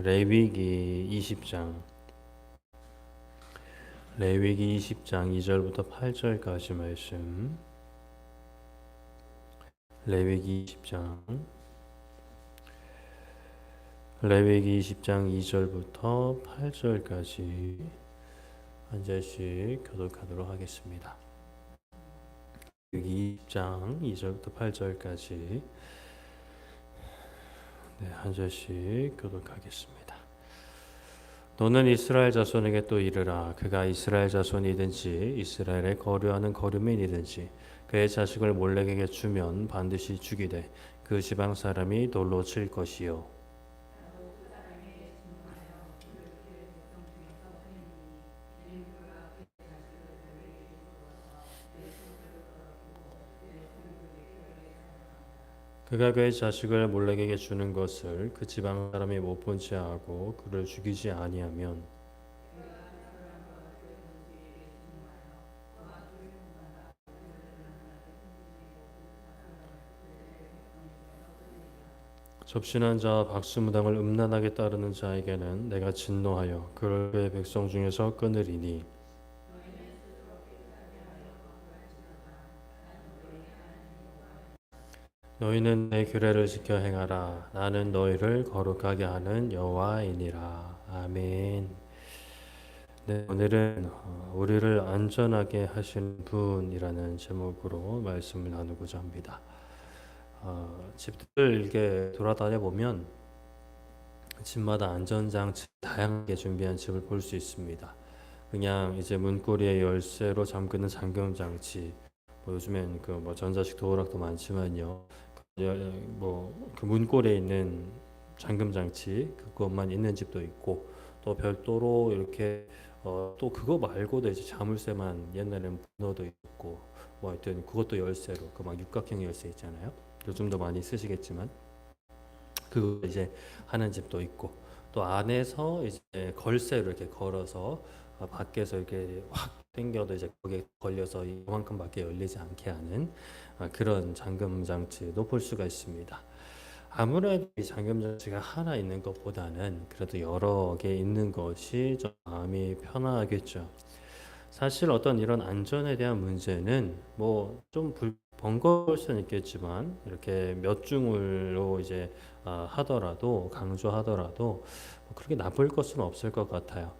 레위기 20장 레위기 20장 2절부터 8절까지 말씀. 레위기 20장 2절부터 8절까지 한 절씩 교독하도록 하겠습니다. 레위기 20장 2절부터 8절까지 한 절씩 교독하겠습니다. 너는 이스라엘 자손에게 또 이르라. 그가 이스라엘 자손이든지 이스라엘에 거류하는 거류민이든지 그의 자식을 몰렉에게 주면 반드시 죽이되 그 지방 사람이 돌로 칠 것이요. 그가 그의 자식을 몰렉에게 주는 것을 그 지방 사람이 못 본 채 하고 그를 죽이지 아니하면 접신한 자와 박수무당을 음란하게 따르는 자에게는 내가 진노하여 그를 그의 백성 중에서 끊으리니 너희는 내 규례를 지켜 행하라. 나는 너희를 거룩하게 하는 여호와이니라. 아멘. 네, 오늘은 우리를 안전하게 하신 분이라는 제목으로 말씀을 나누고자 합니다. 집들 이렇게 돌아다녀 보면 집마다 안전장치 다양하게 준비한 집을 볼 수 있습니다. 그냥 이제 문고리에 열쇠로 잠그는 잠금장치, 뭐 요즘엔 그 전자식 도어락도 많지만요. 그 문고리에 있는 잠금장치 그것만 있는 집도 있고 또 별도로 이렇게 또 그거 말고도 이제 자물쇠만 옛날에는 번호도 있고 뭐 하여튼 그것도 열쇠로 그 막 육각형 열쇠 있잖아요. 요즘도 많이 쓰시겠지만 그거 이제 하는 집도 있고 또 안에서 이제 걸쇠로 이렇게 걸어서 밖에서 이렇게 확 당겨도 이제 거기에 걸려서 이만큼밖에 열리지 않게 하는 그런 잠금 장치도 볼 수가 있습니다. 아무래도 이 잠금 장치가 하나 있는 것보다는 그래도 여러 개 있는 것이 좀 마음이 편하겠죠. 사실 어떤 이런 안전에 대한 문제는 뭐 좀 번거로울 수는 있겠지만 이렇게 몇 중으로 이제 하더라도 강조하더라도 뭐 그렇게 나쁠 것은 없을 것 같아요.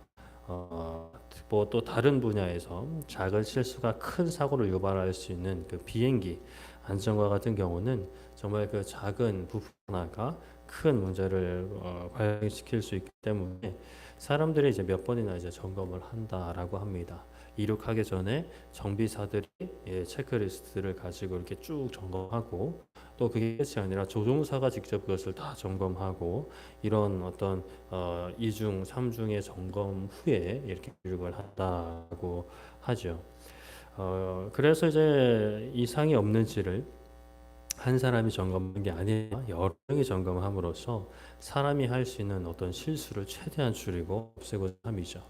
뭐 또 다른 분야에서 작은 실수가 큰 사고를 유발할 수 있는 그 비행기 안전과 같은 경우는 정말 그 작은 부품 하나가 큰 문제를 발생시킬 수 있기 때문에 사람들이 이제 몇 번이나 이제 점검을 한다라고 합니다. 이륙하기 전에 정비사들이 체크리스트를 가지고 이렇게 쭉 점검하고 또 그게 끝이 아니라 조종사가 직접 그것을 다 점검하고 이런 어떤 2중, 3중의 점검 후에 이렇게 이륙을 한다고 하죠. 그래서 이제 이상이 없는지를 한 사람이 점검하는 게 아니라 여러 명이 점검함으로써 사람이 할 수 있는 어떤 실수를 최대한 줄이고 없애고자 함이죠.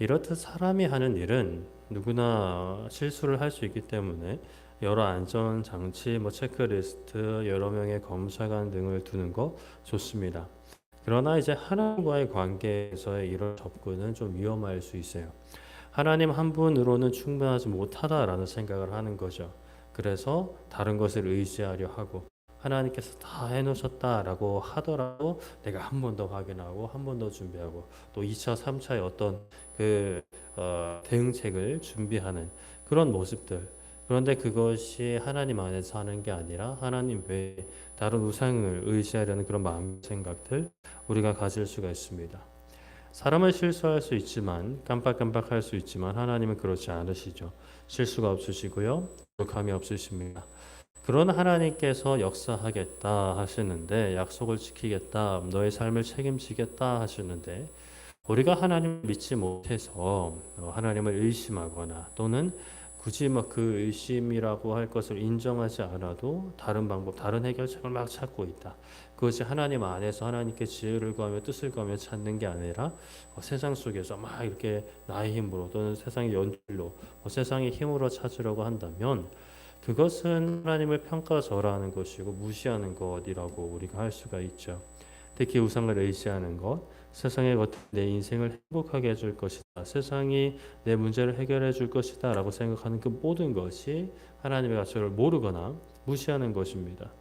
이렇듯 사람이 하는 일은 누구나 실수를 할 수 있기 때문에 여러 안전 장치, 뭐 체크리스트, 여러 명의 검사관 등을 두는 거 좋습니다. 그러나 이제 하나님과의 관계에서의 이런 접근은 좀 위험할 수 있어요. 하나님 한 분으로는 충분하지 못하다라는 생각을 하는 거죠. 그래서 다른 것을 의지하려 하고 하나님께서 다 해놓으셨다라고 하더라도 내가 한 번 더 확인하고 한 번 더 준비하고 또 2차, 3차의 어떤 그 대응책을 준비하는 그런 모습들. 그런데 그것이 하나님 안에서 하는 게 아니라 하나님 외에 다른 우상을 의지하려는 그런 마음 생각들 우리가 가질 수가 있습니다. 사람은 실수할 수 있지만 깜빡깜빡할 수 있지만 하나님은 그렇지 않으시죠. 실수가 없으시고요. 부족함이 없으십니다. 그런 하나님께서 역사하겠다 하시는데 약속을 지키겠다 너의 삶을 책임지겠다 하시는데 우리가 하나님을 믿지 못해서 하나님을 의심하거나 또는 굳이 막 그 의심이라고 할 것을 인정하지 않아도 다른 방법, 다른 해결책을 막 찾고 있다. 그것이 하나님 안에서 하나님께 지혜를 구하며 뜻을 구하며 찾는 게 아니라 세상 속에서 막 이렇게 나의 힘으로 또는 세상의 연줄로 세상의 힘으로 찾으려고 한다면 그것은 하나님을 평가절하하는 것이고 무시하는 것이라고 우리가 할 수가 있죠. 특히 우상을 의지하는 것, 세상의 것 내 인생을 행복하게 해줄 것이다. 세상이 내 문제를 해결해 줄 것이다 라고 생각하는 그 모든 것이 하나님의 가치를 모르거나 무시하는 것입니다.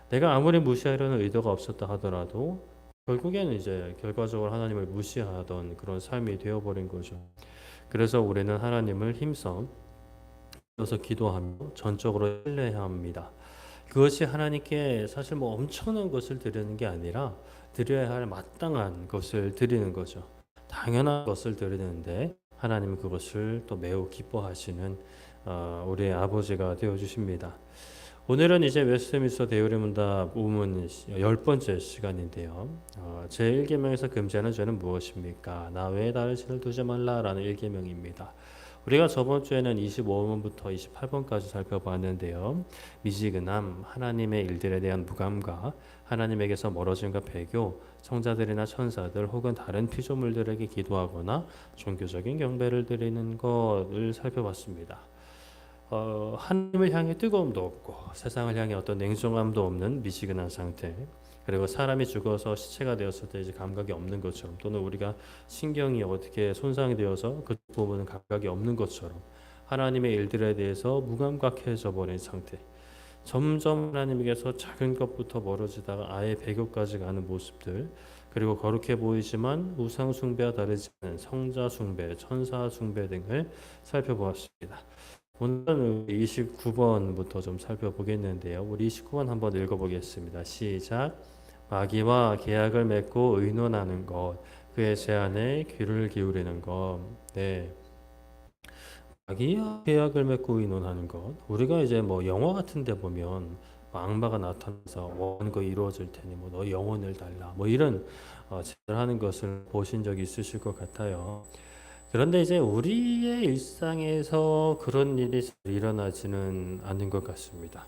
내가 아무리 무시하려는 의도가 없었다 하더라도 결국에는 이제 결과적으로 하나님을 무시하던 그런 삶이 되어버린 거죠. 그래서 우리는 하나님을 힘써 기도하며 전적으로 신뢰해야 합니다. 그것이 하나님께 사실 뭐 엄청난 것을 드리는 게 아니라 드려야 할 마땅한 것을 드리는 거죠. 당연한 것을 드리는데 하나님은 그것을 또 매우 기뻐하시는 우리의 아버지가 되어 주십니다. 오늘은 이제 웨스트민스터 대의문답 우문 10번째 시간인데요. 제1계명에서 금지하는 죄는 무엇입니까? 나 외에 다른 신을 두지 말라라는 1계명입니다. 우리가 저번 주에는 25번부터 28번까지 살펴봤는데요. 미지근함, 하나님의 일들에 대한 무감과 하나님에게서 멀어짐과 배교, 성자들이나 천사들 혹은 다른 피조물들에게 기도하거나 종교적인 경배를 드리는 것을 살펴봤습니다. 하나님을 향해 뜨거움도 없고 세상을 향해 어떤 냉정함도 없는 미지근한 상태, 그리고 사람이 죽어서 시체가 되었을 때 이제 감각이 없는 것처럼, 또는 우리가 신경이 어떻게 손상이 되어서 그 부분은 감각이 없는 것처럼 하나님의 일들에 대해서 무감각해져 버린 상태, 점점 하나님에게서 작은 것부터 멀어지다가 아예 배교까지 가는 모습들, 그리고 거룩해 보이지만 우상 숭배와 다르지 않은 성자 숭배, 천사 숭배 등을 살펴보았습니다. 오늘은 29번부터 좀 살펴보겠는데요. 우리 29번 한번 읽어보겠습니다. 시작. 마귀와 계약을 맺고 의논하는 것, 그의 제안에 귀를 기울이는 것. 네. 마귀와 계약을 맺고 의논하는 것. 우리가 이제 뭐 영화 같은 데 보면 악마가 나타나서 원거 이루어질 테니 뭐 너 영혼을 달라 뭐 이런 제안하는 것을 보신 적이 있으실 것 같아요. 그런데 이제 우리의 일상에서 그런 일이 일어나지는 않는 것 같습니다.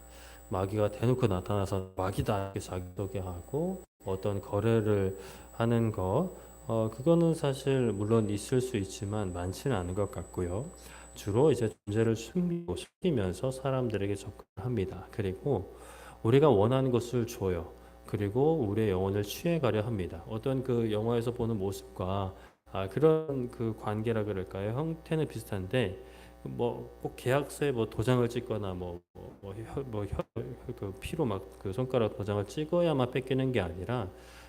마귀가 대놓고 나타나서 마귀다 이렇게 자기소개 하고 어떤 거래를 하는 거, 그거는 사실 물론 있을 수 있지만 많지는 않은 것 같고요. 주로 이제 존재를 숨기면서 사람들에게 접근합니다. 그리고 우리가 원하는 것을 줘요. 그리고 우리의 영혼을 취해가려 합니다. 어떤 그 영화에서 보는 모습과 그런 그 관계라 그럴까요? 형태는 비슷한데 뭐 꼭 계약서에 뭐 도장을 찍거나 그 피로 막 그 손가락 도장을 찍어야만 뺏기는 게 아니라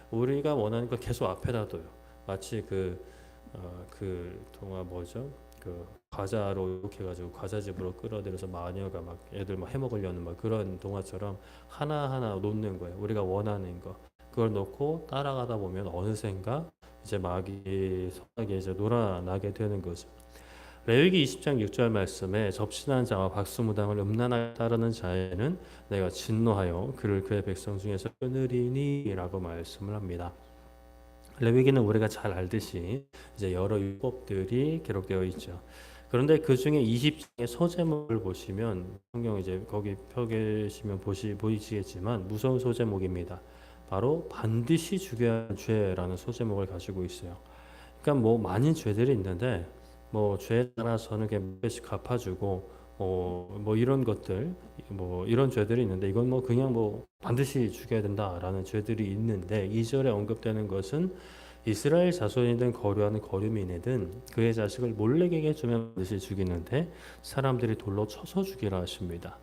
우리가 원하는 걸 계속 앞에다 둬요. 마치 그 동화 뭐죠? 그 과자로 이렇게 해가지고 과자집으로 끌어들여서 마녀가 막 애들 막 해먹으려는 막 그런 동화처럼 하나하나 놓는 거예요. 우리가 원하는 거 그걸 놓고 따라가다 보면 어느샌가 이제 마귀 속삭에 이제 놀아나게 되는 거죠. 레위기 20장 6절 말씀에 접신한 자와 박수무당을 음란하게 따르는 자에는 내가 진노하여 그를 그의 백성 중에서 끊으리니라고 말씀을 합니다. 레위기는 우리가 잘 알듯이 이제 여러 율법들이 기록되어 있죠. 그런데 그 중에 20장의 소제목을 보시면 성경 이제 거기 펴계시면 보이시겠지만 무서운 소제목입니다. 바로 반드시 죽여야 할 죄라는 소제목을 가지고 있어요. 그러니까 뭐 많은 죄들이 있는데 뭐 죄에 따라서는 그냥 몇 배씩 갚아주고 뭐 이런 것들 뭐 이런 죄들이 있는데 이건 뭐 그냥 뭐 반드시 죽여야 된다라는 죄들이 있는데 2절에 언급되는 것은 이스라엘 자손이든 거류하는 거류민이든 그의 자식을 몰렉에게 주면 반드시 죽이는데 사람들이 돌로 쳐서 죽이라 하십니다.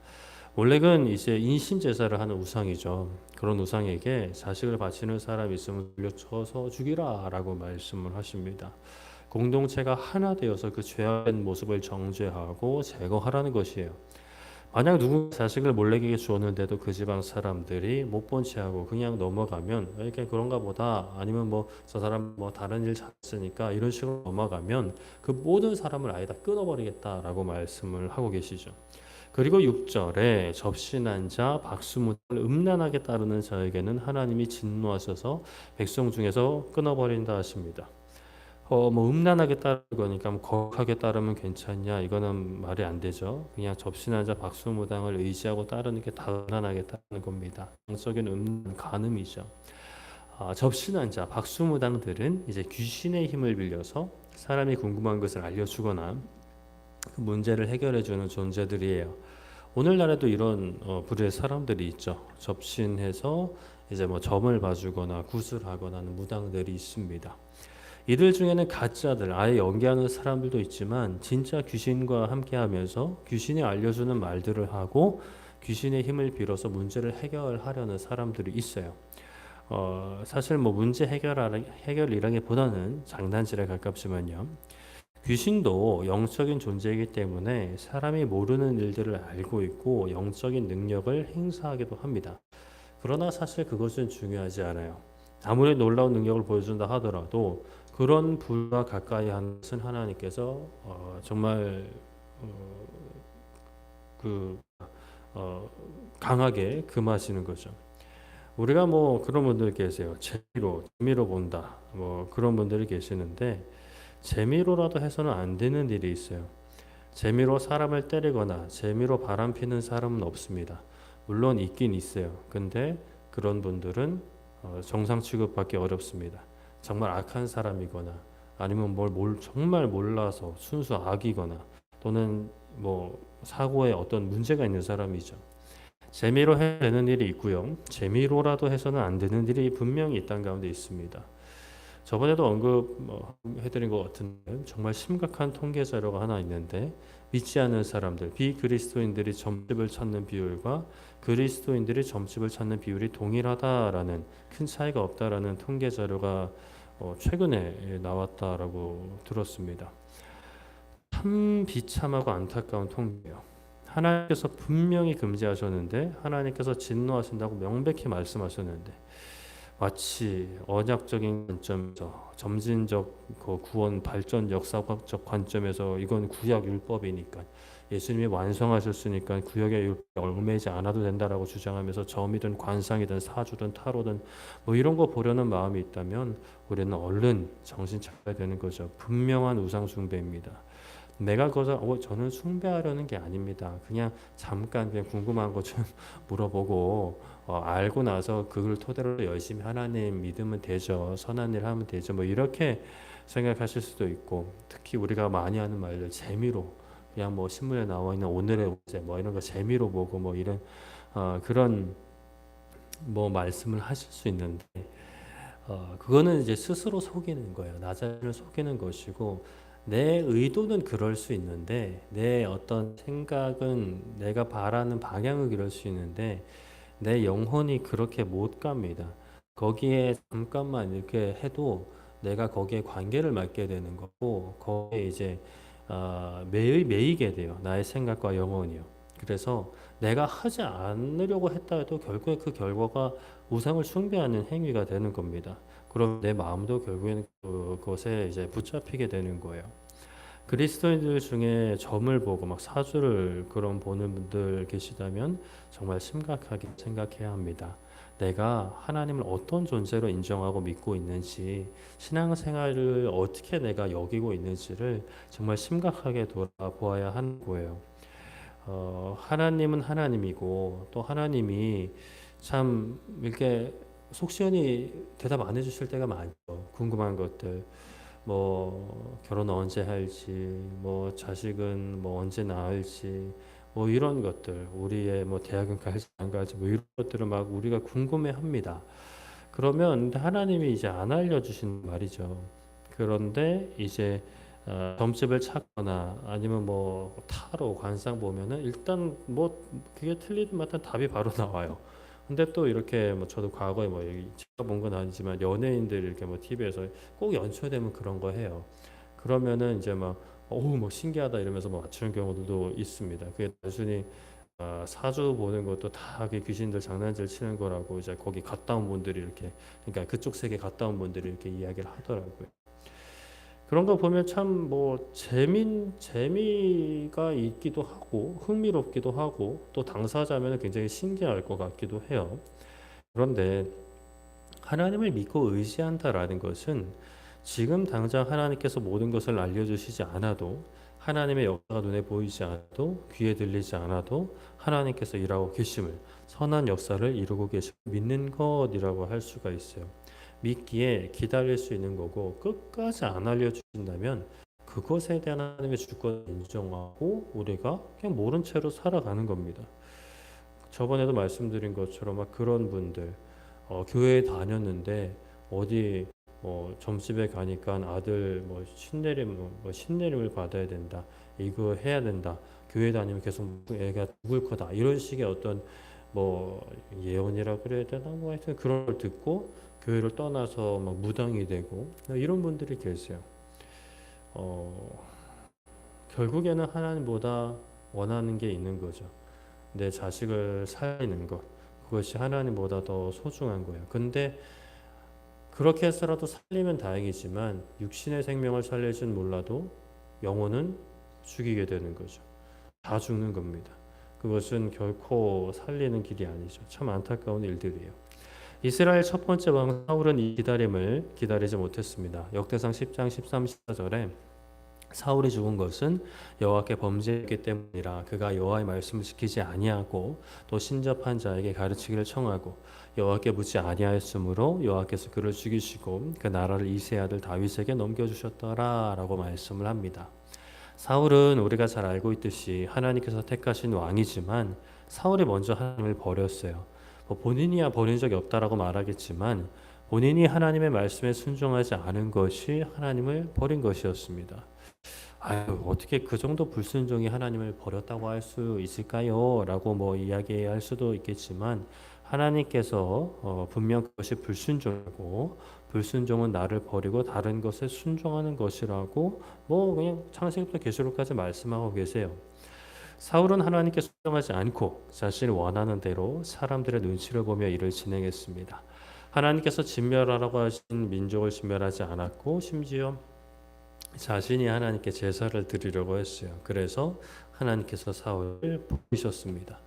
몰렉은 이제 인신 제사를 하는 우상이죠. 그런 우상에게 자식을 바치는 사람이 있으면 돌려쳐서 죽이라라고 말씀을 하십니다. 공동체가 하나 되어서 그 죄악된 모습을 정죄하고 제거하라는 것이에요. 만약 누군가 자식을 몰렉에게 주었는데도 그 지방 사람들이 못 본 채하고 그냥 넘어가면 이렇게 그런가 보다, 아니면 뭐 저 사람 뭐 다른 일 잘했으니까 이런 식으로 넘어가면 그 모든 사람을 아예 다 끊어버리겠다라고 말씀을 하고 계시죠. 그리고 6절에 접신한 자, 박수무당을 음란하게 따르는 자에게는 하나님이 진노하셔서 백성 중에서 끊어버린다 하십니다. 뭐 음란하게 따르는 거니까 뭐 거룩하게 따르면 괜찮냐, 이거는 말이 안 되죠. 그냥 접신한 자 박수무당을 의지하고 따르는 게 다 음란하게 따르는 겁니다. 영적인 간음이죠. 접신한 자 박수무당들은 이제 귀신의 힘을 빌려서 사람이 궁금한 것을 알려주거나 그 문제를 해결해주는 존재들이에요. 오늘날에도 이런 부류의 사람들이 있죠. 접신해서 이제 뭐 점을 봐주거나 구술하거나 하는 무당들이 있습니다. 이들 중에는 가짜들, 아예 연기하는 사람들도 있지만 진짜 귀신과 함께하면서 귀신이 알려주는 말들을 하고 귀신의 힘을 빌어서 문제를 해결하려는 사람들이 있어요. 사실 뭐 문제 해결이라기보다는 장난질에 가깝지만요. 귀신도 영적인 존재이기 때문에 사람이 모르는 일들을 알고 있고 영적인 능력을 행사하기도 합니다. 그러나 사실 그것은 중요하지 않아요. 아무리 놀라운 능력을 보여준다 하더라도 그런 불과 가까이 하는 것은 하나님께서 정말 어, 그 어, 강하게 금하시는 거죠. 우리가 뭐 그런 분들 계세요. 재미로 본다. 뭐 그런 분들이 계시는데 재미로라도 해서는 안 되는 일이 있어요. 재미로 사람을 때리거나 재미로 바람 피는 사람은 없습니다. 물론 있긴 있어요. 근데 그런 분들은 정상 취급받기 어렵습니다. 정말 악한 사람이거나 아니면 정말 몰라서 순수 악이거나 또는 뭐 사고에 어떤 문제가 있는 사람이죠. 재미로 해야 되는 일이 있고요. 재미로라도 해서는 안 되는 일이 분명히 이 땅 가운데 있습니다. 저번에도 언급해드린 것 같은데 정말 심각한 통계 자료가 하나 있는데 믿지 않는 사람들, 비그리스도인들이 점집을 찾는 비율과 그리스도인들이 점집을 찾는 비율이 동일하다라는 큰 차이가 없다라는 통계 자료가 최근에 나왔다라고 들었습니다. 참 비참하고 안타까운 통계예요. 하나님께서 분명히 금지하셨는데 하나님께서 진노하신다고 명백히 말씀하셨는데 마치 언약적인 관점에서 점진적 구원 발전 역사적 관점에서 이건 구약 율법이니까 예수님이 완성하셨으니까 구약의 율법에 얽매이지 않아도 된다라고 주장하면서 점이든 관상이든 사주든 타로든 뭐 이런 거 보려는 마음이 있다면 우리는 얼른 정신 차려야 되는 거죠. 분명한 우상 숭배입니다. 내가 그것을 저는 숭배하려는 게 아닙니다. 그냥 잠깐 그냥 궁금한 거 좀 물어보고 알고 나서 그걸 토대로 열심히 하나님 믿으면 되죠. 선한 일 하면 되죠. 뭐 이렇게 생각하실 수도 있고 특히 우리가 많이 하는 말들 재미로 그냥 뭐 신문에 나와 있는 오늘의 운세 뭐 이런 거 재미로 보고 뭐 이런 그런 뭐 말씀을 하실 수 있는데 그거는 이제 스스로 속이는 거예요. 나 자신을 속이는 것이고 내 의도는 그럴 수 있는데 내 어떤 생각은 내가 바라는 방향은 그럴 수 있는데 내 영혼이 그렇게 못 갑니다. 거기에 잠깐만 이렇게 해도 내가 거기에 관계를 맺게 되는 거고 거기에 이제 매이게 돼요. 나의 생각과 영혼이요. 그래서 내가 하지 않으려고 했다 해도 결국에 그 결과가 우상을 숭배하는 행위가 되는 겁니다. 그럼 내 마음도 결국에는 그것에 이제 붙잡히게 되는 거예요. 그리스도인들 중에 점을 보고 막 사주를 그런 보는 분들 계시다면 정말 심각하게 생각해야 합니다. 내가 하나님을 어떤 존재로 인정하고 믿고 있는지, 신앙생활을 어떻게 내가 여기고 있는지를 정말 심각하게 돌아보아야 하는 거예요. 하나님은 하나님이고 또 하나님이 참 이렇게 속 시원히 대답 안 해주실 때가 많죠. 궁금한 것들. 뭐 결혼 언제 할지, 뭐 자식은 뭐 언제 낳을지, 뭐 이런 것들, 우리의 뭐 대학은 갈지 안 갈지, 뭐 이런 것들을 막 우리가 궁금해합니다. 그러면 하나님이 이제 안 알려주신 말이죠. 그런데 이제 점집을 찾거나 아니면 뭐 타로 관상 보면은 일단 뭐 그게 틀리든 맞든 답이 바로 나와요. 근데 또 이렇게 뭐 저도 과거에 뭐 여기 제가 본 건 아니지만 연예인들 이렇게 뭐 TV에서 꼭 연초되면 그런 거 해요. 그러면은 이제 막 어우 뭐 신기하다 이러면서 뭐 맞추는 경우들도 있습니다. 그게 단순히 사주 보는 것도 다 귀신들 장난질 치는 거라고 이제 거기 갔다 온 분들이 이렇게 그러니까 그쪽 세계 갔다 온 분들이 이렇게 이야기를 하더라고요. 그런 거 보면 참 뭐 재미가 있기도 하고 흥미롭기도 하고 또 당사자면 굉장히 신기할 것 같기도 해요. 그런데 하나님을 믿고 의지한다라는 것은 지금 당장 하나님께서 모든 것을 알려주시지 않아도 하나님의 역사가 눈에 보이지 않아도 귀에 들리지 않아도 하나님께서 일하고 계심을 선한 역사를 이루고 계심을 믿는 것이라고 할 수가 있어요. 믿기에 기다릴 수 있는 거고 끝까지 안 알려주신다면 그것에 대한 하나님의 주권을 인정하고 우리가 그냥 모른 채로 살아가는 겁니다. 저번에도 말씀드린 것처럼 막 그런 분들 교회에 다녔는데 어디 점집에 가니까 아들 신내림을 받아야 된다. 이거 해야 된다. 교회 다니면 계속 애가 죽을 거다. 이런 식의 어떤 예언이라 그래야 되나 하여튼 그런 걸 듣고 교회를 떠나서 막 무당이 되고 이런 분들이 계세요. 어, 결국에는 하나님보다 원하는 게 있는 거죠. 내 자식을 살리는 것. 그것이 하나님보다 더 소중한 거예요. 근데 그렇게 해서라도 살리면 다행이지만 육신의 생명을 살릴 줄 몰라도 영혼은 죽이게 되는 거죠. 다 죽는 겁니다. 그것은 결코 살리는 길이 아니죠. 참 안타까운 일들이에요. 이스라엘 첫 번째 왕 사울은 이 기다림을 기다리지 못했습니다. 역대상 10장 13, 14절에 사울이 죽은 것은 여호와께 범죄했기 때문이라. 그가 여호와의 말씀을 지키지 아니하고 또 신접한 자에게 가르치기를 청하고 여호와께 묻지 아니하였으므로 여호와께서 그를 죽이시고 그 나라를 이새의 아들 다윗에게 넘겨주셨더라라고 말씀을 합니다. 사울은 우리가 잘 알고 있듯이 하나님께서 택하신 왕이지만 사울이 먼저 하나님을 버렸어요. 본인이야 버린 적이 없다라고 말하겠지만 본인이 하나님의 말씀에 순종하지 않은 것이 하나님을 버린 것이었습니다. 아유, 어떻게 그 정도 불순종이 하나님을 버렸다고 할 수 있을까요? 라고 이야기할 수도 있겠지만 하나님께서 분명 그것이 불순종이고 불순종은 나를 버리고 다른 것에 순종하는 것이라고 그냥 창세기부터 계시록까지 말씀하고 계세요. 사울은 하나님께 순종하지 않고 자신이 원하는 대로 사람들의 눈치를 보며 일을 진행했습니다. 하나님께서 진멸하라고 하신 민족을 진멸하지 않았고 심지어 자신이 하나님께 제사를 드리려고 했어요. 그래서 하나님께서 사울을 부르셨습니다.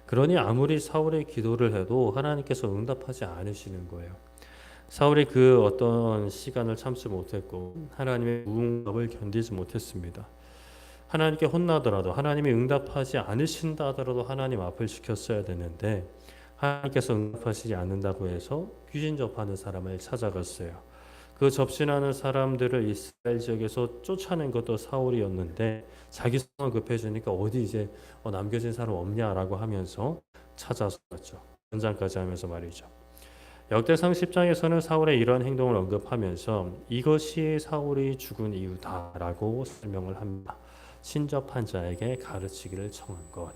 그러니 아무리 사울의 기도를 해도 하나님께서 응답하지 않으시는 거예요. 사울이 그 어떤 시간을 참지 못했고 하나님의 무응답을 견디지 못했습니다. 하나님께 혼나더라도 하나님이 응답하지 않으신다 하더라도 하나님 앞을 지켰어야 되는데 하나님께서 응답하시지 않는다고 해서 귀신 접하는 사람을 찾아갔어요. 그 접신하는 사람들을 이스라엘 지역에서 쫓아낸 것도 사울이었는데 자기 상황 급해지니까 어디 이제 남겨진 사람 없냐라고 하면서 찾아서 갔죠. 연장까지 하면서 말이죠. 역대상 10장에서는 사울의 이러한 행동을 언급하면서 이것이 사울이 죽은 이유다라고 설명을 합니다. 신접한 자에게 가르치기를 청한 것.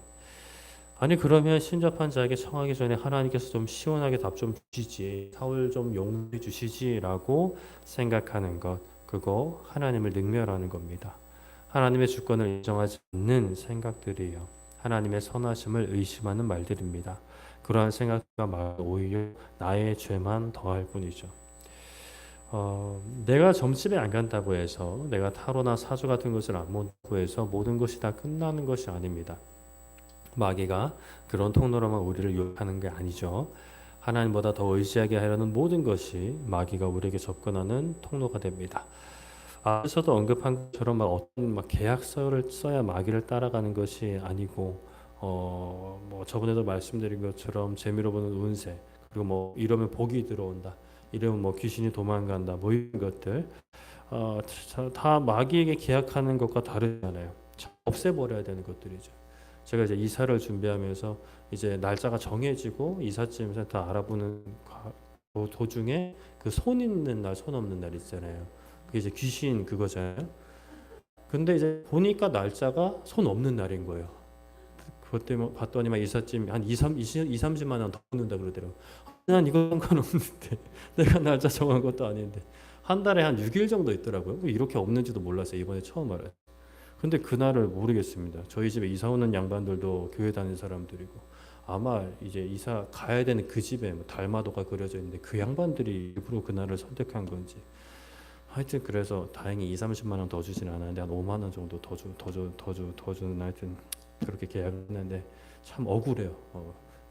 아니 그러면 신접한 자에게 청하기 전에 하나님께서 좀 시원하게 답 좀 주시지, 사울 좀 용서해 주시지라고 생각하는 것, 그거 하나님을 능멸하는 겁니다. 하나님의 주권을 인정하지 않는 생각들이에요. 하나님의 선하심을 의심하는 말들입니다. 그러한 생각과 오히려 나의 죄만 더할 뿐이죠. 내가 점집에 안 간다고 해서 내가 타로나 사주 같은 것을 안 본다고 해서 모든 것이 다 끝나는 것이 아닙니다. 마귀가 그런 통로로만 우리를 유혹하는 게 아니죠. 하나님보다 더 의지하게 하려는 모든 것이 마귀가 우리에게 접근하는 통로가 됩니다. 앞에서도 언급한 것처럼 어떤 계약서를 써야 마귀를 따라가는 것이 아니고 저번에도 말씀드린 것처럼 재미로 보는 운세 그리고 이러면 복이 들어온다 이러면 귀신이 도망간다 이런 것들 다 마귀에게 계약하는 것과 다르잖아요. 없애버려야 되는 것들이죠. 제가 이제 이사를 준비하면서 이제 날짜가 정해지고 이삿짐 다 알아보는 도중에 그 손 있는 날, 손 없는 날 있잖아요. 그게 이제 귀신 그거잖아요. 근데 이제 보니까 날짜가 손 없는 날인 거예요. 그것 때문에 봤더니 이삿짐 한 30만 원 더 붙는다 그러더라고요. 난 이거 상관없는데 내가 날짜 정한 것도 아닌데 한 달에 한 6일 정도 있더라고요. 이렇게 없는지도 몰랐어요. 이번에 처음 알아요. 근데 그날을 모르겠습니다. 저희 집에 이사 오는 양반들도 교회 다니는 사람들이고 아마 이제 이사 가야 되는 그 집에 달마도가 그려져 있는데 그 양반들이 일부러 그날을 선택한 건지 하여튼 그래서 다행히 30만 원 더 주진 않았는데 한 5만 원 정도 더 주는 하여튼 그렇게 계약했는데 참 억울해요.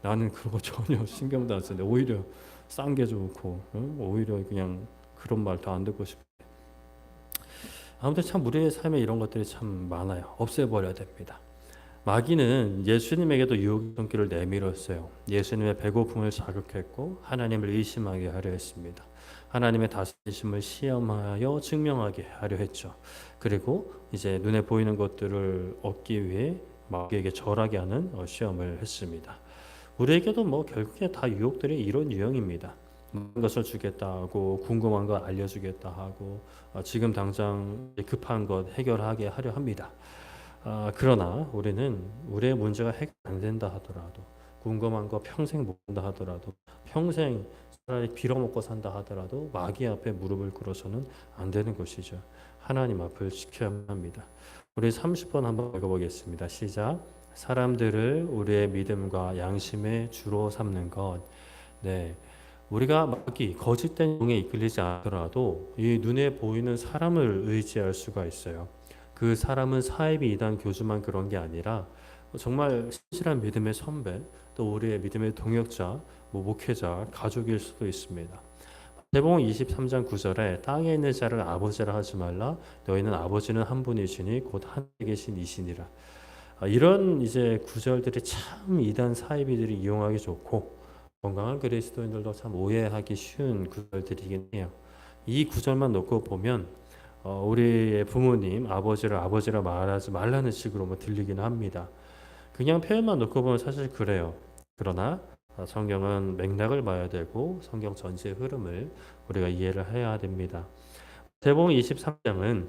나는 그런 거 전혀 신경도 안 쓰는데 오히려 싼 게 좋고 오히려 그냥 그런 말 더 안 듣고 싶어. 아무튼 참 우리의 삶에 이런 것들이 참 많아요. 없애버려야 됩니다. 마귀는 예수님에게도 유혹의 손길을 내밀었어요. 예수님의 배고픔을 자극했고 하나님을 의심하게 하려 했습니다. 하나님의 다스리심을 시험하여 증명하게 하려 했죠. 그리고 이제 눈에 보이는 것들을 얻기 위해 마귀에게 절하게 하는 시험을 했습니다. 우리에게도 뭐 결국에 다 유혹들이 이런 유형입니다. 모든 것을 주겠다 하고 궁금한 거 알려주겠다 하고 지금 당장 급한 것 해결하게 하려 합니다. 그러나 우리는 우리의 문제가 해결 안 된다 하더라도 궁금한 거 평생 묻는다 하더라도 평생 차라리 빌어먹고 산다 하더라도 마귀 앞에 무릎을 꿇어서는 안 되는 것이죠. 하나님 앞을 지켜야만 합니다. 우리 30번 한번 읽어보겠습니다. 시작. 사람들을 우리의 믿음과 양심의 주로 삼는 것. 네. 우리가 마귀, 거짓된 영에 이끌리지 않더라도 이 눈에 보이는 사람을 의지할 수가 있어요. 그 사람은 사이비 이단 교주만 그런 게 아니라 정말 신실한 믿음의 선배, 또 우리의 믿음의 동역자, 목회자, 가족일 수도 있습니다. 마태복음 23장 9절에 땅에 있는 자를 아버지라 하지 말라. 너희는 아버지는 한 분이시니 곧 하늘에 계신 이시니라. 이런 이제 구절들이 참 이단 사이비들이 이용하기 좋고 건강한 그리스도인들도 참 오해하기 쉬운 구절들이긴 해요. 이 구절만 놓고 보면 우리의 부모님, 아버지를 아버지라 말하지 말라는 식으로 뭐 들리기는 합니다. 그냥 표현만 놓고 보면 사실 그래요. 그러나 성경은 맥락을 봐야 되고 성경 전체의 흐름을 우리가 이해를 해야 됩니다. 마태복음 23장은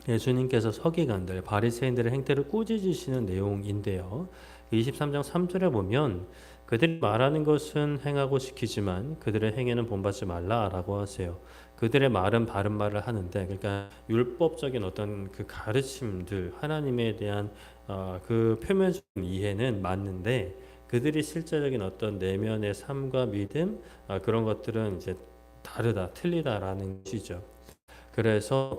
예수님께서 서기관들, 바리새인들의 행태를 꾸짖으시는 내용인데요. 23장 3절에 보면 그들이 말하는 것은 행하고 시키지만 그들의 행위는 본받지 말라라고 하세요. 그들의 말은 바른 말을 하는데, 그러니까 율법적인 어떤 그 가르침들, 하나님에 대한 그 표면적인 이해는 맞는데 그들이 실제적인 어떤 내면의 삶과 믿음 그런 것들은 이제 다르다, 틀리다라는 것이죠. 그래서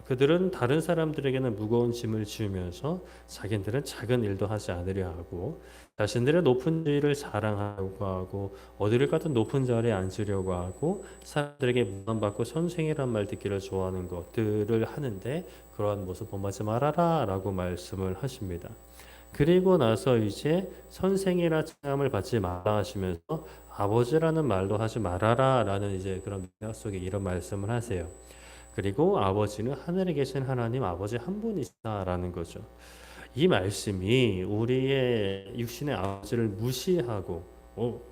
그들은 다른 사람들에게는 무거운 짐을 지우면서 자기들은 작은 일도 하지 않으려 하고 자신들의 높은 지위를 자랑하려고 하고 어디를 가든 높은 자리에 앉으려고 하고 사람들에게 무난받고 선생이란 말 듣기를 좋아하는 것들을 하는데 그러한 모습 본받지 말아라 라고 말씀을 하십니다. 그리고 나서 이제 선생이라 칭함을 받지 말라 하시면서 아버지라는 말도 하지 말아라 라는 이제 그런 맥락 속에 이런 말씀을 하세요. 그리고 아버지는 하늘에 계신 하나님 아버지 한 분이시다라는 거죠. 이 말씀이 우리의 육신의 아버지를 무시하고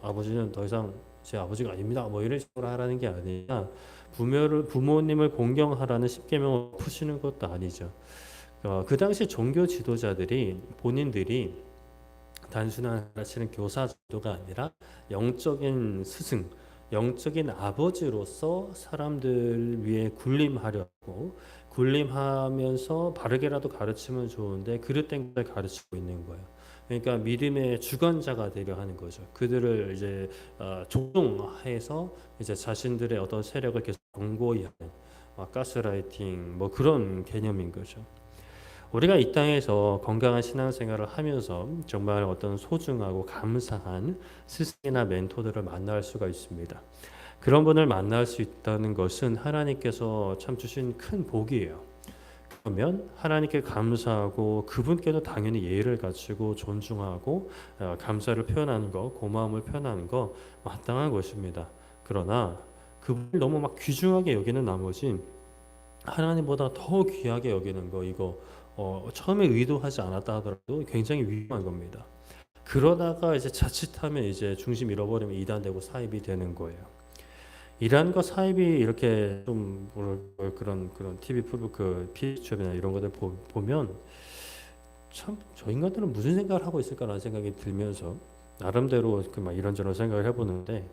아버지는 더 이상 제 아버지가 아닙니다 뭐 이런 식으로 하라는 게 아니라 부모님을 공경하라는 십계명을 푸시는 것도 아니죠. 그 당시 종교 지도자들이 본인들이 단순한 가르치는 교사 정도가 아니라 영적인 스승, 영적인 아버지로서 사람들 위해 군림하려고 군림하면서 바르게라도 가르치면 좋은데 그릇된 걸 가르치고 있는 거예요. 그러니까 믿음의 주관자가 되려 하는 거죠. 그들을 이제 종용해서 이제 자신들의 어떤 세력을 계속 견고히 하는 가스라이팅 뭐 그런 개념인 거죠. 우리가 이 땅에서 건강한 신앙생활을 하면서 정말 어떤 소중하고 감사한 스승이나 멘토들을 만날 수가 있습니다. 그런 분을 만날 수 있다는 것은 하나님께서 참 주신 큰 복이에요. 그러면 하나님께 감사하고 그분께도 당연히 예의를 갖추고 존중하고 감사를 표현하는 것, 고마움을 표현하는 것 마땅한 것입니다. 그러나 그분을 너무 막 귀중하게 여기는 나머지 하나님보다 더 귀하게 여기는 거 이거 처음에 의도하지 않았다 하더라도 굉장히 위험한 겁니다. 그러다가 이제 자칫하면 이제 중심 잃어버리면 이단되고 사입이 되는 거예요. 이란과 사입이 이렇게 좀 그런 TV 프로 그 PH업이나 이런 것들 보면 참 저 인간들은 무슨 생각을 하고 있을까라는 생각이 들면서 나름대로 그 막 이런저런 생각을 해보는데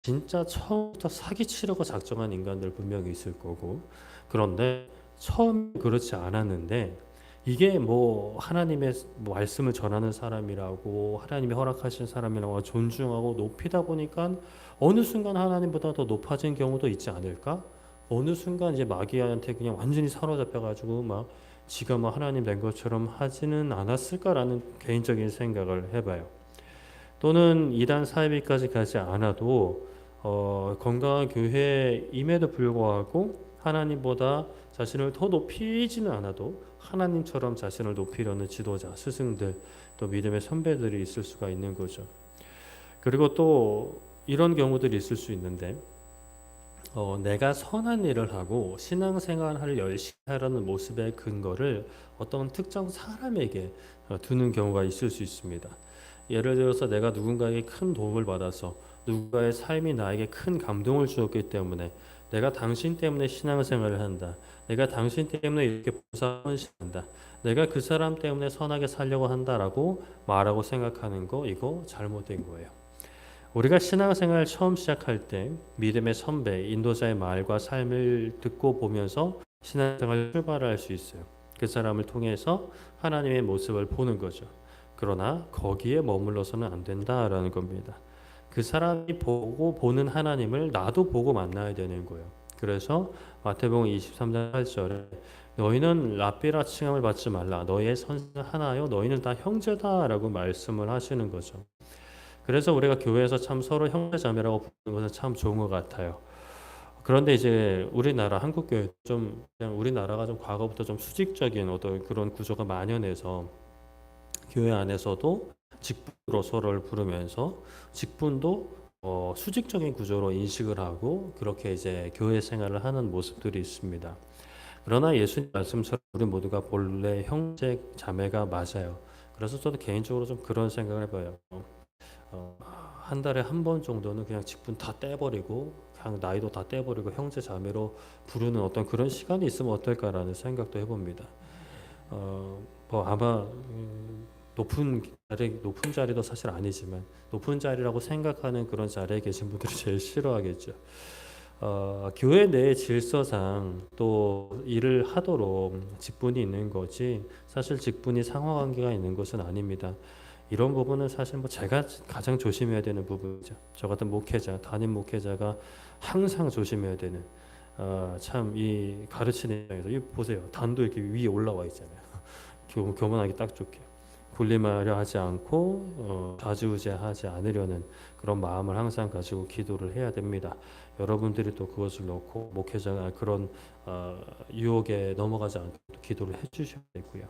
진짜 처음부터 사기치려고 작정한 인간들 분명히 있을 거고 그런데 처음 그렇지 않았는데 이게 뭐 하나님의 말씀을 전하는 사람이라고 하나님이 허락하신 사람이라고 존중하고 높이다 보니까 어느 순간 하나님보다 더 높아진 경우도 있지 않을까? 어느 순간 이제 마귀한테 그냥 완전히 사로잡혀가지고 막 지가 뭐 하나님 된 것처럼 하지는 않았을까라는 개인적인 생각을 해봐요. 또는 이단 사이비까지 가지 않아도 건강한 교회임에도 불구하고 하나님보다 자신을 더 높이지는 않아도 하나님처럼 자신을 높이려는 지도자, 스승들, 또 믿음의 선배들이 있을 수가 있는 거죠. 그리고 또 이런 경우들이 있을 수 있는데 내가 선한 일을 하고 신앙생활을 열심히 하려는 모습의 근거를 어떤 특정 사람에게 두는 경우가 있을 수 있습니다. 예를 들어서 내가 누군가에게 큰 도움을 받아서 누군가의 삶이 나에게 큰 감동을 주었기 때문에 내가 당신 때문에 신앙생활을 한다. 내가 당신 때문에 이렇게 봉사헌신한다. 내가 그 사람 때문에 선하게 살려고 한다라고 말하고 생각하는 거 이거 잘못된 거예요. 우리가 신앙생활 처음 시작할 때 믿음의 선배, 인도자의 말과 삶을 듣고 보면서 신앙생활 출발할 수 있어요. 그 사람을 통해서 하나님의 모습을 보는 거죠. 그러나 거기에 머물러서는 안 된다라는 겁니다. 그 사람이 보고 보는 하나님을 나도 보고 만나야 되는 거예요. 그래서 마태복음 23장 8절에 너희는 랍비라 칭함을 받지 말라. 너희의 선생 하나요. 너희는 다 형제다라고 말씀을 하시는 거죠. 그래서 우리가 교회에서 참 서로 형제자매라고 부르는 것은 참 좋은 것 같아요. 그런데 이제 우리나라 한국 교회 좀 그냥 우리나라가 좀 과거부터 좀 수직적인 어떤 그런 구조가 만연해서 교회 안에서도 직분으로 서로를 부르면서 직분도 수직적인 구조로 인식을 하고 그렇게 이제 교회 생활을 하는 모습들이 있습니다. 그러나 예수님 말씀처럼 우리 모두가 본래 형제 자매가 맞아요. 그래서 저도 개인적으로 좀 그런 생각을 해봐요. 한 달에 한 번 정도는 그냥 직분 다 떼버리고 그냥 나이도 다 떼버리고 형제 자매로 부르는 어떤 그런 시간이 있으면 어떨까라는 생각도 해봅니다. 뭐 아마 높은 자리도 사실 아니지만 높은 자리라고 생각하는 그런 자리에 계신 분들이 제일 싫어하겠죠. 교회 내 질서상 또 일을 하도록 직분이 있는 거지 사실 직분이 상하관계가 있는 것은 아닙니다. 이런 부분은 사실 뭐 제가 가장 조심해야 되는 부분이죠. 저 같은 목회자, 담임 목회자가 항상 조심해야 되는 참 이 가르치는 입장에서 이 보세요. 단도 이렇게 위에 올라와 있잖아요. 교만하기 딱 좋게 군림하려 하지 않고 좌지우지하지 않으려는 그런 마음을 항상 가지고 기도를 해야 됩니다. 여러분들이 또 그것을 놓고 목회자가 그런 유혹에 넘어가지 않도록 기도를 해주셔야 되고요.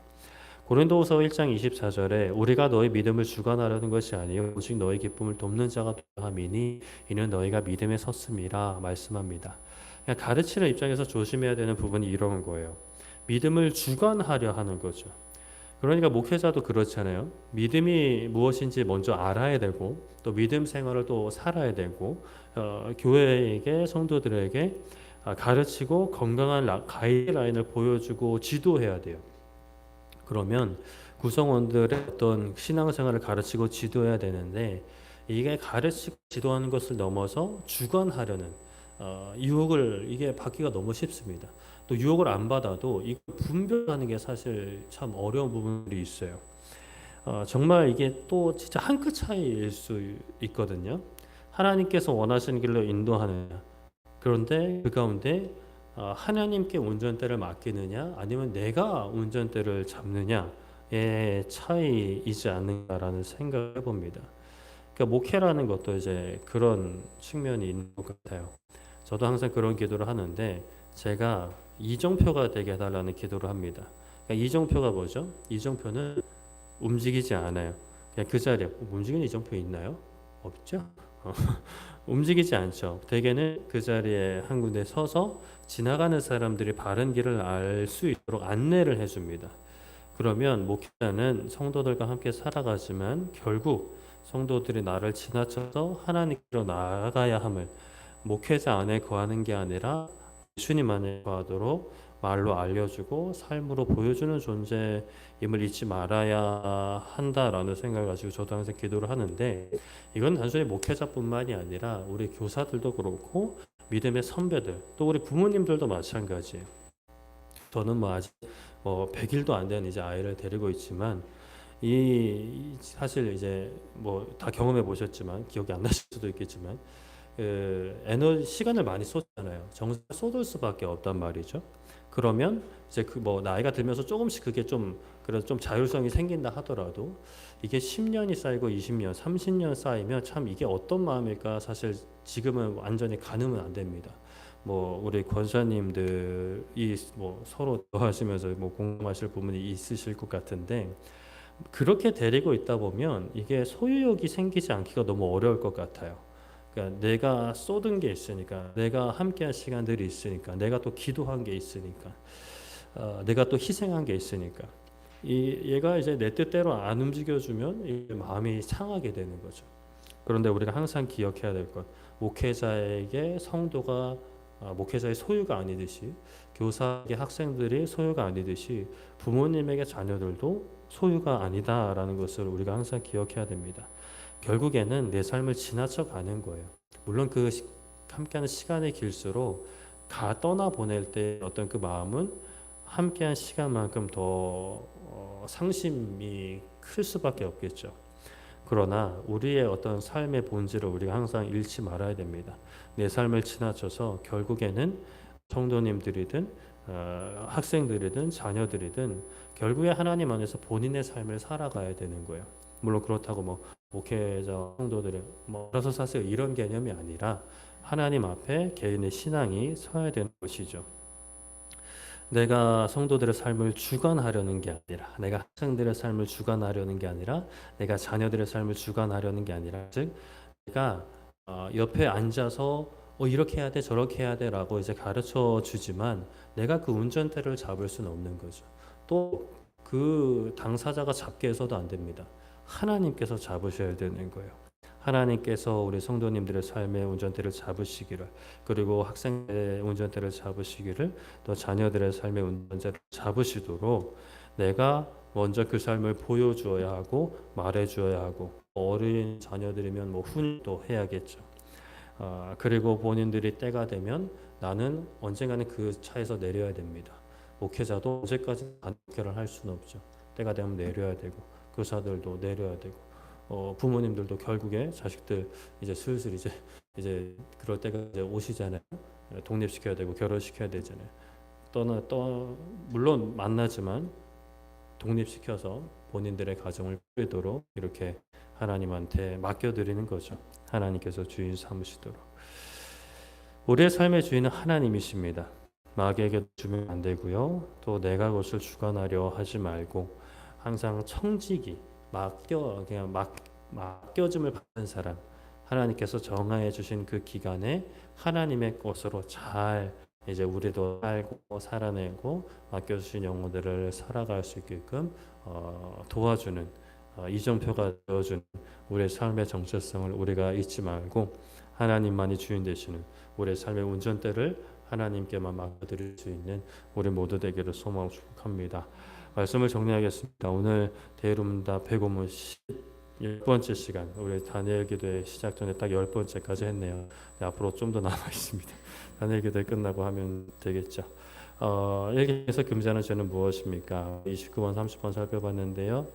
고린도후서 1장 24절에 우리가 너희 믿음을 주관하려는 것이 아니요 오직 너희 기쁨을 돕는 자가 함이니 이는 너희가 믿음에 섰음이라 말씀합니다. 그러니까 가르치는 입장에서 조심해야 되는 부분이 이런 거예요. 믿음을 주관하려 하는 거죠. 그러니까 목회자도 그렇잖아요. 믿음이 무엇인지 먼저 알아야 되고 또 믿음 생활을 또 살아야 되고 교회에게 성도들에게 가르치고 건강한 가이드라인을 보여주고 지도해야 돼요. 그러면 구성원들의 어떤 신앙생활을 가르치고 지도해야 되는데 이게 가르치고 지도하는 것을 넘어서 주관하려는 유혹을 이게 받기가 너무 쉽습니다. 또 유혹을 안 받아도 이걸 분별하는 게 사실 참 어려운 부분들이 있어요. 정말 이게 또 진짜 한 끗 차이일 수 있거든요. 하나님께서 원하시는 길로 인도하느냐. 그런데 그 가운데 하나님께 운전대를 맡기느냐 아니면 내가 운전대를 잡느냐의 차이이지 않는가라는 생각을 해봅니다. 그러니까 목회라는 것도 이제 그런 측면이 있는 것 같아요. 저도 항상 그런 기도를 하는데 제가 이정표가 되게 해달라는 기도를 합니다. 그러니까 이정표가 뭐죠? 이정표는 움직이지 않아요. 그냥 그 자리에 움직이는 이정표 있나요? 없죠? 움직이지 않죠. 대개는 그 자리에 한 군데 서서 지나가는 사람들이 바른 길을 알 수 있도록 안내를 해줍니다. 그러면 목회자는 성도들과 함께 살아가지만 결국 성도들이 나를 지나쳐서 하나님께로 나아가야 함을 목회자 안에 거하는 게 아니라 예수님 안에 거하도록 말로 알려주고 삶으로 보여주는 존재임을 잊지 말아야 한다라는 생각을 가지고 저도 항상 기도를 하는데 이건 단순히 목회자뿐만이 아니라 우리 교사들도 그렇고 믿음의 선배들 또 우리 부모님들도 마찬가지예요. 저는 뭐 아직 100일도 안 된 이제 아이를 데리고 있지만 이 사실 이제 뭐 다 경험해 보셨지만 기억이 안 나실 수도 있겠지만 에너지 시간을 많이 쏟잖아요. 정성을 쏟을 수밖에 없단 말이죠. 그러면 이제 그 뭐 나이가 들면서 조금씩 그게 좀 그래도 좀 자율성이 생긴다 하더라도 이게 10년이 쌓이고 20년, 30년 쌓이면 참 이게 어떤 마음일까 사실 지금은 완전히 가늠은 안 됩니다. 뭐 우리 권사님들이 뭐 서로 대화하시면서 뭐 공감하실 부분이 있으실 것 같은데 그렇게 데리고 있다 보면 이게 소유욕이 생기지 않기가 너무 어려울 것 같아요. 그러니까 내가 쏟은 게 있으니까, 내가 함께한 시간들이 있으니까, 내가 또 기도한 게 있으니까, 내가 또 희생한 게 있으니까. 얘가 이제 내 뜻대로 안 움직여주면 이 마음이 상하게 되는 거죠. 그런데 우리가 항상 기억해야 될 것, 목회자에게 성도가 목회자의 소유가 아니듯이, 교사에게 학생들이 소유가 아니듯이 부모님에게 자녀들도 소유가 아니다라는 것을 우리가 항상 기억해야 됩니다. 결국에는 내 삶을 지나쳐 가는 거예요. 물론 함께하는 시간이 길수록 떠나 보낼 때 어떤 그 마음은 함께한 시간만큼 더 상심이 클 수밖에 없겠죠. 그러나 우리의 어떤 삶의 본질을 우리가 항상 잃지 말아야 됩니다. 내 삶을 지나쳐서 결국에는 성도님들이든 학생들이든 자녀들이든 결국에 하나님 안에서 본인의 삶을 살아가야 되는 거예요. 물론 그렇다고 목회자 성도들이 알아서 사세요 이런 개념이 아니라 하나님 앞에 개인의 신앙이 서야 되는 것이죠. 내가 성도들의 삶을 주관하려는 게 아니라, 내가 학생들의 삶을 주관하려는 게 아니라, 내가 자녀들의 삶을 주관하려는 게 아니라, 즉 내가 옆에 앉아서 이렇게 해야 돼 저렇게 해야 돼라고 이제 가르쳐 주지만 내가 그 운전대를 잡을 수는 없는 거죠. 또 그 당사자가 잡게 해서도 안 됩니다. 하나님께서 잡으셔야 되는 거예요. 하나님께서 우리 성도님들의 삶의 운전대를 잡으시기를, 그리고 학생의 운전대를 잡으시기를, 또 자녀들의 삶의 운전대를 잡으시도록 내가 먼저 그 삶을 보여주어야 하고 말해주어야 하고, 어린 자녀들이면 훈육도 해야겠죠. 그리고 본인들이 때가 되면 나는 언젠가는 그 차에서 내려야 됩니다. 목회자도 언제까지 목회를 할 수는 없죠. 때가 되면 내려야 되고, 교사들도 내려야 되고, 부모님들도 결국에 자식들 이제 슬슬 이제 그럴 때가 이제 오시잖아요. 독립시켜야 되고 결혼시켜야 되잖아요. 물론 만나지만 독립시켜서 본인들의 가정을 꾸리도록 이렇게 하나님한테 맡겨드리는 거죠. 하나님께서 주인 삼으시도록. 우리의 삶의 주인은 하나님이십니다. 마귀에게 주면 안 되고요. 또 내가 그것을 주관하려 하지 말고 항상 청지기, 맡겨짐을 받는 사람, 하나님께서 정하여 주신 그 기간에 하나님의 것으로 잘 이제 우리도 살고 살아내고 맡겨주신 영혼들을 살아갈 수 있게끔 도와주는 이정표가 되어주는 우리의 삶의 정체성을 우리가 잊지 말고 하나님만이 주인 되시는 우리의 삶의 운전대를 하나님께만 맡겨드릴 수 있는 우리 모두 되기를 소망하고 축복합니다. 말씀을 정리하겠습니다. 오늘 대의문답 백오문 10번째 시간, 우리 다니엘 기도회 시작 전에 딱 10번째까지 했네요. 네, 앞으로 좀 더 남아 있습니다. 다니엘 기도회 끝나고 하면 되겠죠. 일기에서 금지하는 죄는 무엇입니까? 29번, 30번 살펴봤는데요.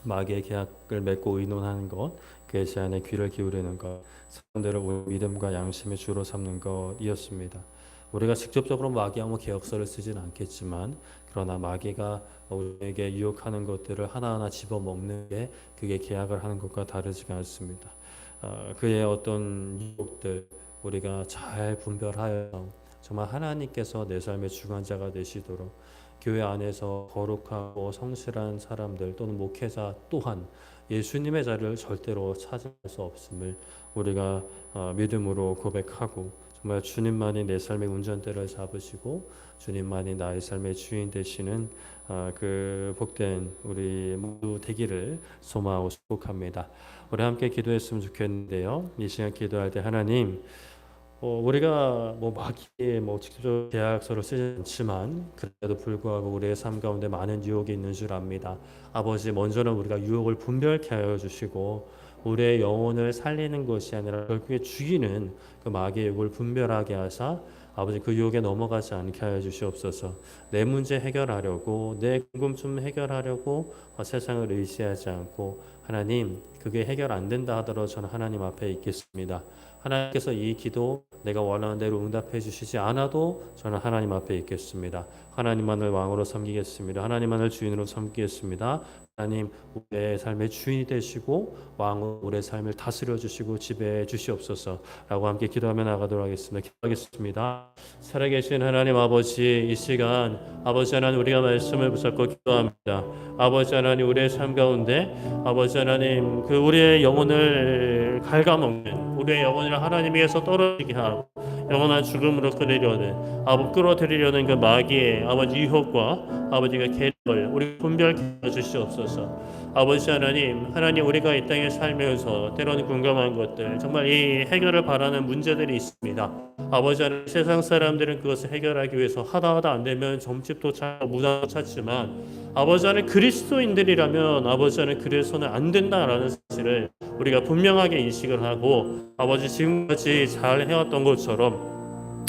마귀의 계약을 맺고 의논하는 것, 그의 제안에 귀를 기울이는 것, 사람들을 믿음과 양심의 주로 삼는 것이었습니다. 우리가 직접적으로 마귀하고 계약서를 쓰지는 않겠지만, 그러나 마귀가 우리에게 유혹하는 것들을 하나하나 집어먹는 게 그게 계약을 하는 것과 다르지가 않습니다. 그의 어떤 유혹들 우리가 잘 분별하여 정말 하나님께서 내 삶의 주관자가 되시도록 교회 안에서 거룩하고 성실한 사람들 또는 목회자 또한 예수님의 자리를 절대로 차지할 수 없음을 우리가 믿음으로 고백하고, 정말 주님만이 내 삶의 운전대를 잡으시고 주님만이 나의 삶의 주인 되시는 그 복된 우리 모두 되기를 소망하고 축복합니다. 우리 함께 기도했으면 좋겠는데요. 이 시간 기도할 때 하나님, 우리가 마귀에 직접적으로 계약서를 쓰지 않지만 그래도 불구하고 우리의 삶 가운데 많은 유혹이 있는 줄 압니다. 아버지, 먼저는 우리가 유혹을 분별케 하여 주시고 우리의 영혼을 살리는 것이 아니라 결국에 죽이는 그 마귀의 유혹을 분별하게 하사 아버지 그 유혹에 넘어가지 않게 하여 주시옵소서. 내 문제 해결하려고, 내 궁금증 해결하려고 세상을 의지하지 않고, 하나님 그게 해결 안 된다 하더라도 저는 하나님 앞에 있겠습니다. 하나님께서 이 기도 내가 원하는 대로 응답해 주시지 않아도 저는 하나님 앞에 있겠습니다. 하나님만을 왕으로 섬기겠습니다. 하나님만을 주인으로 섬기겠습니다. 하나님 우리의 삶의 주인이 되시고 왕으로 우리의 삶을 다스려 주시고 지배해 주시옵소서라고 함께 기도하며 나가도록 하겠습니다. 기도하겠습니다. 살아계신 하나님 아버지, 이 시간 아버지 하나님 우리가 말씀을 붙잡고 기도합니다. 아버지 하나님 우리의 삶 가운데 아버지 하나님 그 우리의 영혼을 갉아먹는, 우리의 영혼을 하나님에게서 떨어지게 하고 영원한 죽음으로 끌어들이려는 그 마귀의 아버지 유혹과 아버지가 계략을 우리 분별케 해 주시옵소서. 아버지 하나님 우리가 이 땅에 살면서 때로는 궁금한 것들, 정말 이 해결을 바라는 문제들이 있습니다. 아버지 하나님, 세상 사람들은 그것을 해결하기 위해서 하다 안 되면 점집도 찾고 무당도 찾지만 아버지 하나님, 그리스도인들이라면 아버지 하나님 그래서는 안 된다라는 사실을 우리가 분명하게 인식을 하고, 아버지 지금까지 잘 해왔던 것처럼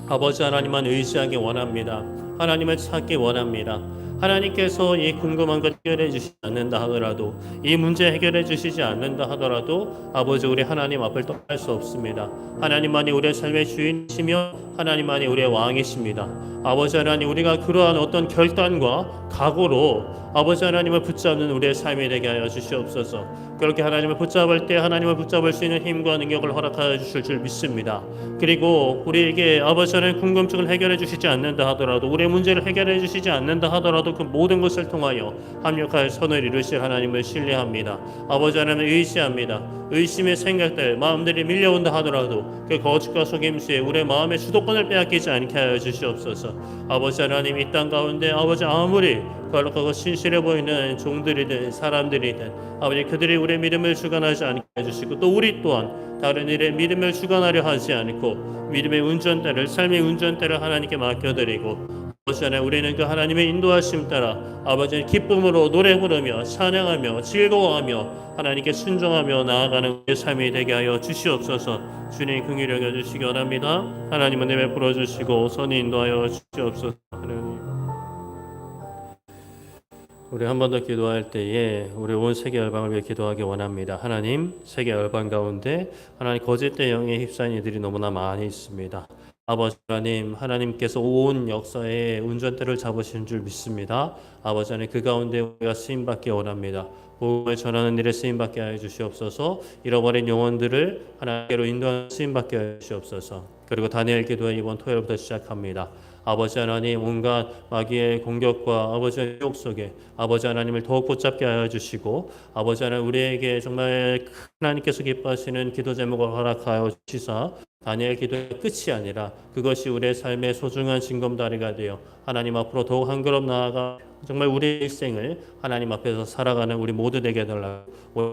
아버지 하나님만 의지하기 원합니다. 하나님을 찾기 원합니다. 하나님께서 이 궁금한 것 해결해 주시지 않는다 하더라도, 이 문제 해결해 주시지 않는다 하더라도 아버지, 우리 하나님 앞을 떠날 수 없습니다. 하나님만이 우리의 삶의 주인이시며 하나님만이 우리의 왕이십니다. 아버지 하나님, 우리가 그러한 어떤 결단과 각오로 아버지 하나님을 붙잡는 우리의 삶이 되게 하여 주시옵소서. 그렇게 하나님을 붙잡을 때 하나님을 붙잡을 수 있는 힘과 능력을 허락하여 주실 줄 믿습니다. 그리고 우리에게 아버지 하나님 궁금증을 해결해 주시지 않는다 하더라도, 우리의 문제를 해결해 주시지 않는다 하더라도 그 모든 것을 통하여 합력하여 선을 이루실 하나님을 신뢰합니다. 아버지 하나님을 의지합니다. 의심의 생각들, 마음들이 밀려온다 하더라도 그 거짓과 속임수에 우리의 마음의 주도권을 빼앗기지 않게 하여 주시옵소서. 아버지 하나님, 이 땅 가운데 아버지 아무리 거룩하고 신실해 보이는 종들이든 사람들이든 아버지, 그들이 우리의 믿음을 주관하지 않게 해주시고, 또 우리 또한 다른 일에 믿음을 주관하려 하지 않고 믿음의 운전대를, 삶의 운전대를 하나님께 맡겨드리고, 아버지 하나님, 우리는 그 하나님의 인도하심 따라 아버지의 기쁨으로 노래 부르며 찬양하며 즐거워하며 하나님께 순종하며 나아가는 우리의 삶이 되게 하여 주시옵소서. 주님 긍휼히 여겨주시기 원합니다. 하나님은 내배 풀어주시고 선히 인도하여 주시옵소서. 하나님, 우리 한 번 더 기도할 때에 우리 온 세계 열방을 위해 기도하기 원합니다. 하나님, 세계 열방 가운데 하나님 거짓된 영에 휩싸인 이들이 너무나 많이 있습니다. 아버지 하나님, 하나님께서 온 역사에 운전대를 잡으신 줄 믿습니다. 아버지 하나님, 그 가운데 우리가 쓰임받기 원합니다. 복음을 전하는 일에 쓰임받게 하여 주시옵소서. 잃어버린 영혼들을 하나님께로 인도하는 쓰임받게 하여 주시옵소서. 그리고 다니엘 기도회 이번 토요일부터 시작합니다. 아버지 하나님, 온갖 마귀의 공격과 아버지의 유혹 속에 아버지 하나님을 더욱 붙잡게 하여 주시고, 아버지 하나님, 우리에게 정말 하나님께서 기뻐하시는 기도 제목을 허락하여 주시사 다니엘 기도의 끝이 아니라 그것이 우리의 삶의 소중한 징검다리가 되어 하나님 앞으로 더욱 한 걸음 나아가 정말 우리의 일생을 하나님 앞에서 살아가는 우리 모두 되게 해달라.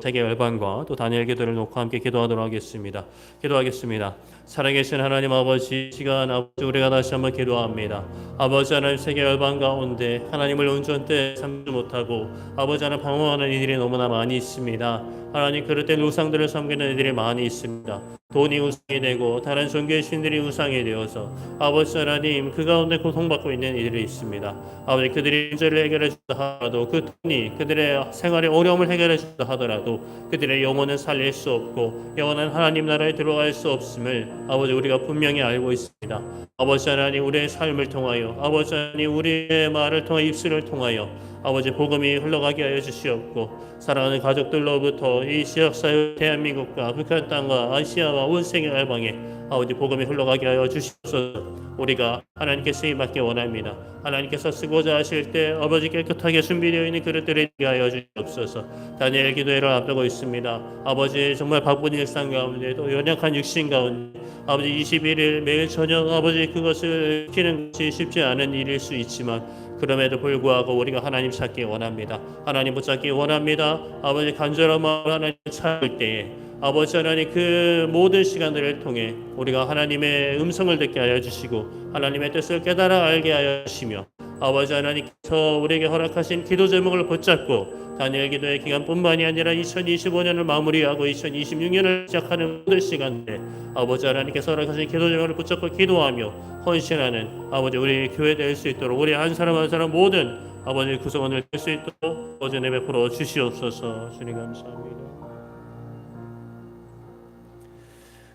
세계 열방과 또 다니엘 기도를 놓고 함께 기도하도록 하겠습니다. 기도하겠습니다. 살아계신 하나님 아버지, 시간 아버지, 우리가 다시 한번 기도합니다. 아버지 하나님, 세계 열방 가운데 하나님을 운전대 삼지 못하고 아버지 하나님 방황하는 이들이 너무나 많이 있습니다. 하나님, 그럴 때 우상들을 섬기는 이들이 많이 있습니다. 돈이 우상이 되고 다른 종교의 신들이 우상이 되어서 아버지 하나님, 그 가운데 고통받고 있는 이들이 있습니다. 아버지, 그들이 문제를 해결해 준다 하더라도, 그 돈이 그들의 생활의 어려움을 해결해 준다 하더라도 그들의 영혼은 살릴 수 없고 영원한 하나님 나라에 들어갈 수 없음을 아버지, 우리가 분명히 알고 있습니다. 아버지 하나님, 우리의 삶을 통하여 아버지 하나님, 우리의 말을 통하여 입술을 통하여 아버지 복음이 흘러가게 하여 주시옵고, 사랑하는 가족들로부터 이 지역사회 대한민국과 북한 땅과 아시아와 온 세계 열방에 아버지 복음이 흘러가게 하여 주시옵소서. 우리가 하나님께 쓰임받기 원합니다. 하나님께서 쓰고자 하실 때 아버지 깨끗하게 준비되어 있는 그릇들을 되게 하여 주시옵소서. 다니엘 기도회를 앞두고 있습니다. 아버지, 정말 바쁜 일상 가운데도 연약한 육신 가운데 아버지 21일 매일 저녁 아버지 그것을 지키는 것이 쉽지 않은 일일 수 있지만 그럼에도 불구하고 우리가 하나님 찾기 원합니다. 하나님 붙잡기 원합니다. 아버지, 간절한 마음으로 하나님 찾을 때에 아버지 하나님, 그 모든 시간들을 통해 우리가 하나님의 음성을 듣게 하여 주시고 하나님의 뜻을 깨달아 알게 하여 주시며, 아버지 하나님께서 우리에게 허락하신 기도 제목을 붙잡고 다니엘 기도의 기간뿐만이 아니라 2025년을 마무리하고 2026년을 시작하는 모든 시간대 아버지 하나님께서 허락하신 기도 제목을 붙잡고 기도하며 헌신하는 아버지, 우리 교회 될 수 있도록 우리 한 사람 한 사람 모든 아버지 구성원을 될 수 있도록 아버지 내 베풀어 주시옵소서. 주님 감사합니다.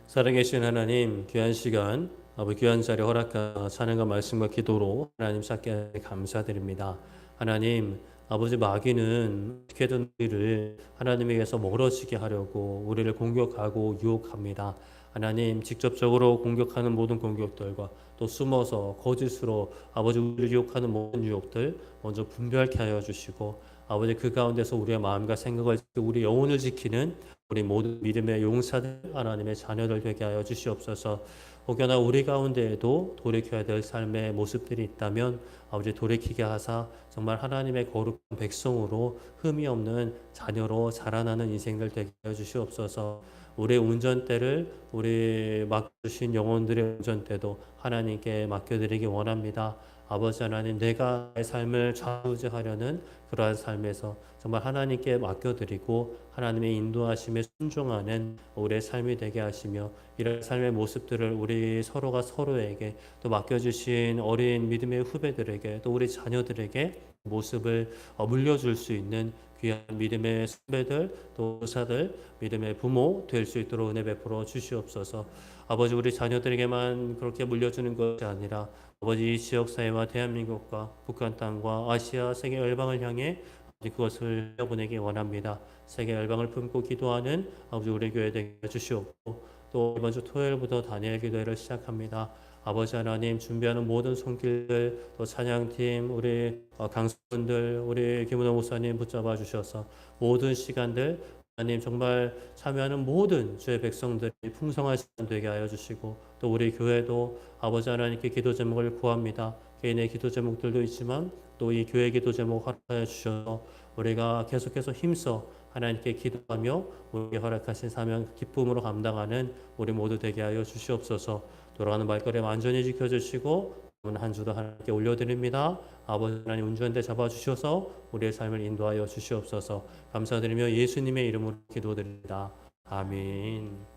살아계신 하나님, 귀한 시간 아버지, 귀한 자리 허락하 찬양과 말씀과 기도로 하나님 찾게 감사드립니다. 하나님 아버지, 마귀는 어떻게든 우리를 하나님에게서 멀어지게 하려고 우리를 공격하고 유혹합니다. 하나님, 직접적으로 공격하는 모든 공격들과 또 숨어서 거짓으로 아버지 우리를 유혹하는 모든 유혹들 먼저 분별케 하여 주시고, 아버지 그 가운데서 우리의 마음과 생각을 지키고 우리 영혼을 지키는 우리 모든 믿음의 용사들, 하나님의 자녀들 되게 하여 주시옵소서. 혹여나 우리 가운데에도 돌이켜야 될 삶의 모습들이 있다면 아버지 돌이키게 하사 정말 하나님의 거룩한 백성으로 흠이 없는 자녀로 자라나는 인생들 되게 해 주시옵소서. 우리의 운전대를 우리 맡겨주신 영혼들의 운전대도 하나님께 맡겨드리기 원합니다. 아버지 하나님, 내가 내 삶을 좌우지하려는 그러한 삶에서 정말 하나님께 맡겨드리고 하나님의 인도하심에 순종하는 우리의 삶이 되게 하시며, 이런 삶의 모습들을 우리 서로가 서로에게, 또 맡겨주신 어린 믿음의 후배들에게, 또 우리 자녀들에게 모습을 물려줄 수 있는 귀한 믿음의 선배들, 또 의사들, 믿음의 부모 될 수 있도록 은혜 베풀어 주시옵소서. 아버지, 우리 자녀들에게만 그렇게 물려주는 것이 아니라 아버지, 이 지역 사회와 대한민국과 북한 땅과 아시아 세계 열방을 향해 그것을 보내기 원합니다. 세계 열방을 품고 기도하는 아버지 우리 교회 되게 해주시옵고, 또 이번 주 토요일부터 다니엘 기도회를 시작합니다. 아버지 하나님, 준비하는 모든 손길들, 또 찬양팀, 우리 강수분들, 우리 김은호 목사님 붙잡아 주셔서 모든 시간들 하나님 정말 참여하는 모든 주의 백성들이 풍성한 시간 되게 하여 주시고, 또 우리 교회도 아버지 하나님께 기도 제목을 구합니다. 개인의 기도 제목들도 있지만 또 이 교회 기도 제목 허락하여 주셔서 우리가 계속해서 힘써 하나님께 기도하며 우리에게 허락하신 사명 기쁨으로 감당하는 우리 모두 되게 하여 주시옵소서. 돌아가는 발걸음 완전히 지켜주시고 오늘 한 주도 하나님께 올려드립니다. 아버지 하나님, 운전대 잡아주셔서 우리의 삶을 인도하여 주시옵소서. 감사드리며 예수님의 이름으로 기도드립니다. 아멘.